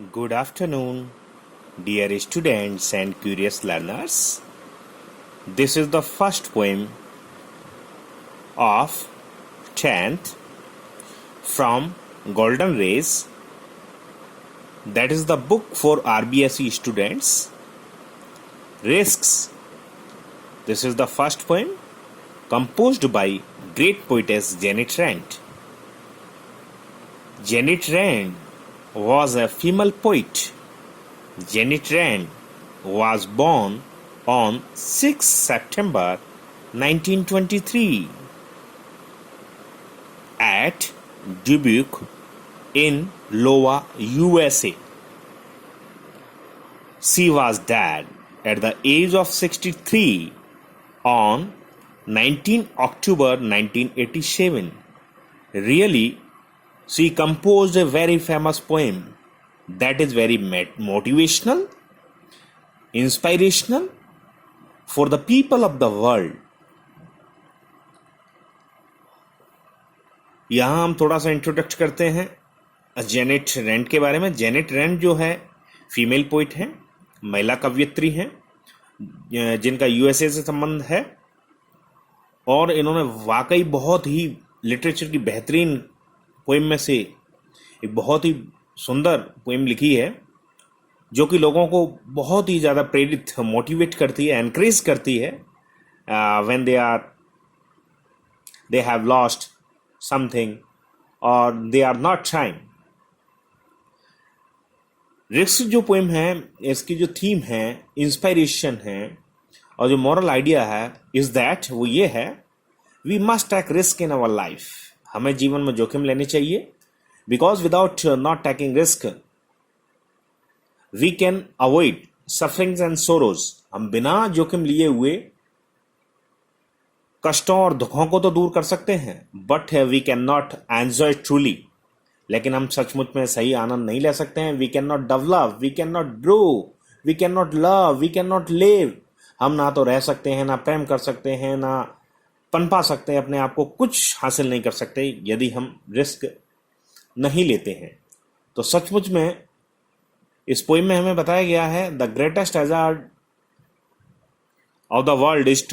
Good afternoon, dear students and curious learners. This is the first poem of 10th from Golden Rays. That is the book for RBSE students. Risks. This is the first poem composed by great poetess Janet Rand. Janet Rand was a female poet. Janet Rand was born on 6 September 1923 at Dubuque in Iowa, USA. She was dead at the age of 63 on 19 October 1987. Really, she composed a very famous poem that is very motivational, inspirational for the people of the world. यहाँ हम थोड़ा सा इंट्रोडक्ट करते हैं Janet Rand के बारे में. Janet Rand जो है फीमेल पोइट हैं, महिला कवयित्री हैं, जिनका यूएसए से संबंध है और इन्होंने वाकई बहुत ही लिटरेचर की बेहतरीन पोएम में से एक बहुत ही सुंदर पोएम लिखी है जो कि लोगों को बहुत ही ज़्यादा प्रेरित, मोटिवेट करती है, एनकरेज करती है when they have lost something और they are not trying. Risk जो पोएम है, इसकी जो थीम है इंस्पायरेशन है और जो मॉरल आइडिया है इज दैट वो ये है, we must take risk in our life. हमें जीवन में जोखिम लेनी चाहिए because without not taking risk we can avoid sufferings and sorrows. हम बिना जोखिम लिए हुए कष्टों और दुखों को तो दूर कर सकते हैं but we can not enjoy truly. लेकिन हम सचमुच में सही आनंद नहीं ले सकते हैं. We can not develop, we can not grow, we can not love, we can not live. हम ना तो रह सकते हैं, ना प्रेम कर सकते हैं, ना पनपा सकते हैं अपने आप को, कुछ हासिल नहीं कर सकते यदि हम रिस्क नहीं लेते हैं. तो सचमुच में इस पोएम में हमें बताया गया है the greatest hazard of the world is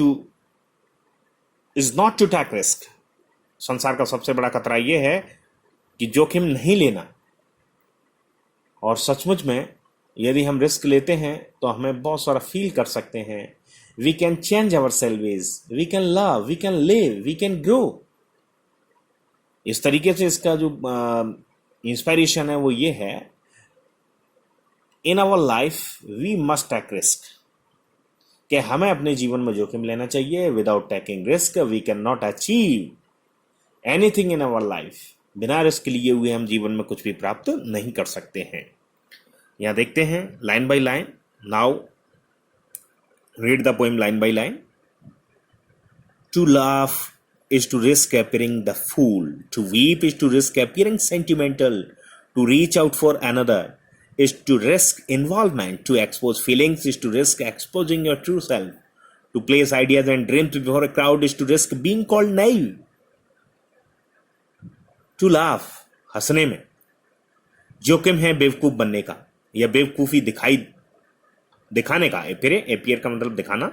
not to take risk. संसार का सबसे बड़ा खतरा यह है कि जोखिम नहीं लेना. और सचमुच में यदि हम रिस्क लेते हैं तो हमें बहुत सारा फील कर सकते हैं. We can change our selves, we can love, we can live, we can grow. इस तरीके से इसका जो इंस्पायरेशन है वो ये है, in our life we must take risk, कि हमें अपने जीवन में जोखिम लेना चाहिए. Without taking risk we can not achieve anything in our life. बिना रिस्क लिए हुए हम जीवन में कुछ भी प्राप्त नहीं कर सकते हैं. यहां देखते हैं line by line. Now read the poem line by line. To laugh is to risk appearing the fool. To weep is to risk appearing sentimental. To reach out for another is to risk involvement. To expose feelings is to risk exposing your true self. To place ideas and dreams before a crowd is to risk being called naive. To laugh, हंसने में जोखिम है बेवकूफ बनने का या बेवकूफी दिखाने का. एपियर का मतलब दिखाना.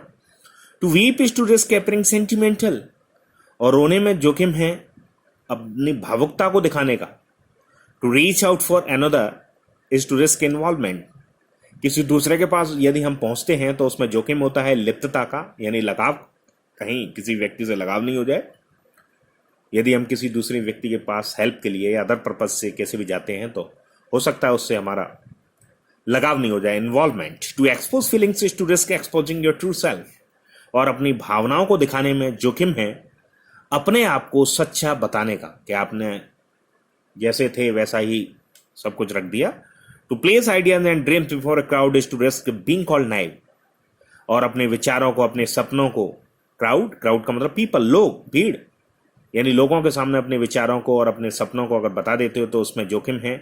To weep is to risk appearing sentimental, और रोने में जोखिम है अपनी भावुकता को दिखाने का. To reach out for another is to risk involvement. किसी दूसरे के पास यदि हम पहुंचते हैं तो उसमें जोखिम होता है लिप्तता का, यानी लगाव, कहीं किसी व्यक्ति से लगाव नहीं हो जाए. यदि हम किसी दूसरे व्यक्ति के पास हेल्प के लिए या अदर पर्पज से कैसे भी जाते हैं तो हो सकता है उससे हमारा लगाव नहीं हो जाए. Involvement. To expose feelings is to risk exposing your true self, और अपनी भावनाओं को दिखाने में जोखिम है अपने आप को सच्चा बताने का, कि आपने जैसे थे वैसा ही सब कुछ रख दिया. To place ideas and dreams before a crowd is to risk being called naive, और अपने विचारों को, अपने सपनों को, क्राउड का मतलब पीपल, लोग, भीड़, यानी लोगों के सामने अपने विचारों को और अपने सपनों को अगर बता देते हो तो उसमें जोखिम है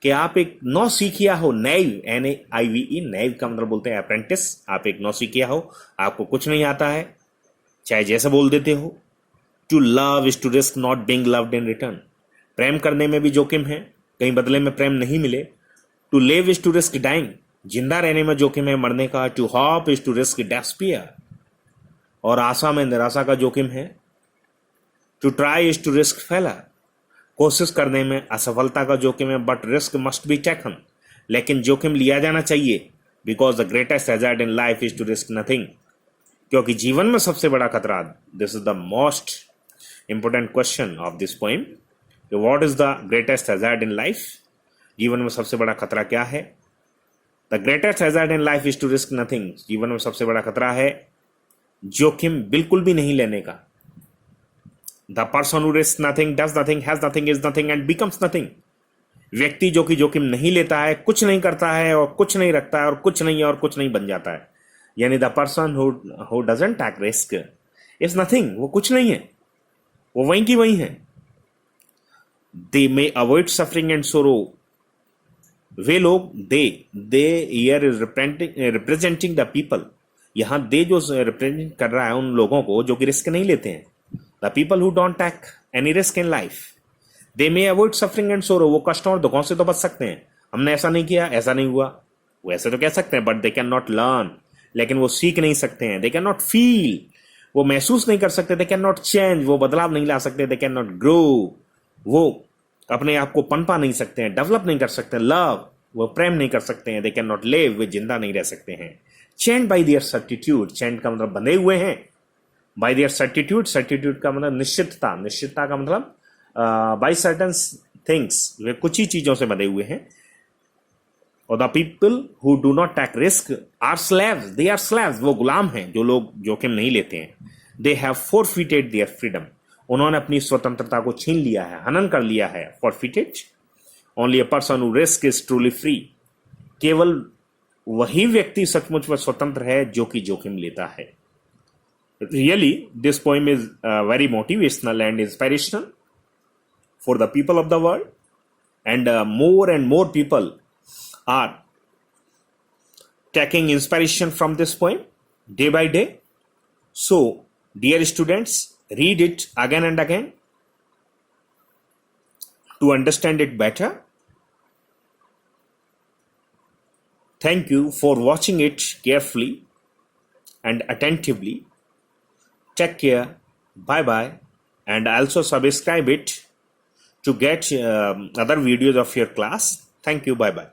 कि आप एक नौसिखिया हो. नैव, NAIVE, नैव का मतलब बोलते हैं अप्रेंटिस. आप एक नौसिखिया हो, आपको कुछ नहीं आता है, चाहे जैसे बोल देते हो. To love is to risk not being loved in return. प्रेम करने में भी जोखिम है, कहीं बदले में प्रेम नहीं मिले. To live is to risk dying, जिंदा रहने में जोखिम है मरने का. To hope is to risk despair, और आशा में निराशा का जोखिम है. To try is to risk failure, कोशिश करने में असफलता का जोखिम है. But risk must be taken, लेकिन जोखिम लिया जाना चाहिए. Because the greatest hazard in life is to risk nothing, क्योंकि जीवन में सबसे बड़ा खतरा, this is the most important question of this poem, what is the greatest hazard in life. जीवन में सबसे बड़ा खतरा क्या है? The greatest hazard in life is to risk nothing, जीवन में सबसे बड़ा खतरा है जोखिम बिल्कुल भी नहीं लेने का. The person who risk nothing does nothing has nothing is nothing and becomes nothing, व्यक्ति जो कि जोखिम नहीं लेता है, कुछ नहीं करता है और कुछ नहीं रखता है और कुछ नहीं और कुछ नहीं बन जाता है. यानी the person who doesn't take risk is nothing, वो कुछ नहीं है, वो वहीं की वहीं है. They may avoid suffering and sorrow, वे लोग they year is representing the people, यहां दे जो रिप्रेजेंट कर रहा है उन लोगों को जो कि रिस्क नहीं लेते हैं. The people who don't take any risk in life, they may avoid suffering and sorrow, वो कष्टों और दुखों से तो बच सकते हैं. हमने ऐसा नहीं किया, ऐसा नहीं हुआ, वो ऐसे तो कह सकते हैं, but they can not learn, लेकिन वो सीख नहीं सकते हैं. दे कैन नॉट फील, वो महसूस नहीं कर सकते. दे कैन नॉट चेंज, वो बदलाव नहीं ला सकते. दे कैन नॉट ग्रो, वो अपने आप को पनपा नहीं सकते हैं, डेवलप नहीं कर सकते. लव, वो प्रेम नहीं कर सकते हैं. दे कैन नॉट लिव, वे जिंदा नहीं रह सकते हैं. चेंड बाई दियर सर्टिट्यूड, चेंड का मतलब बंधे हुए हैं. बाई दियर सर्टिट्यूड, सर्टिट्यूड का मतलब निश्चितता, निश्चितता का मतलब बाई सर्टन थिंग्स, वे कुछ ही चीजों से बंधे हुए हैं. और the people who do not take risk are slaves, they are slaves, वो गुलाम हैं जो लोग जोखिम नहीं लेते हैं. They have forfeited their freedom, उन्होंने अपनी स्वतंत्रता को छीन लिया है, हनन कर लिया है. Forfeited. Only a person who risk is truly free, केवल वही व्यक्ति सचमुच में स्वतंत्र है जो कि जोखिम लेता है. Really this poem is very motivational and inspirational for the people of the world, and more people are taking inspiration from this poem day by day. So dear students, read it again and again to understand it better. Thank you for watching it carefully and attentively. Take care, bye bye, and also subscribe it to get other videos of your class. Thank you. Bye bye.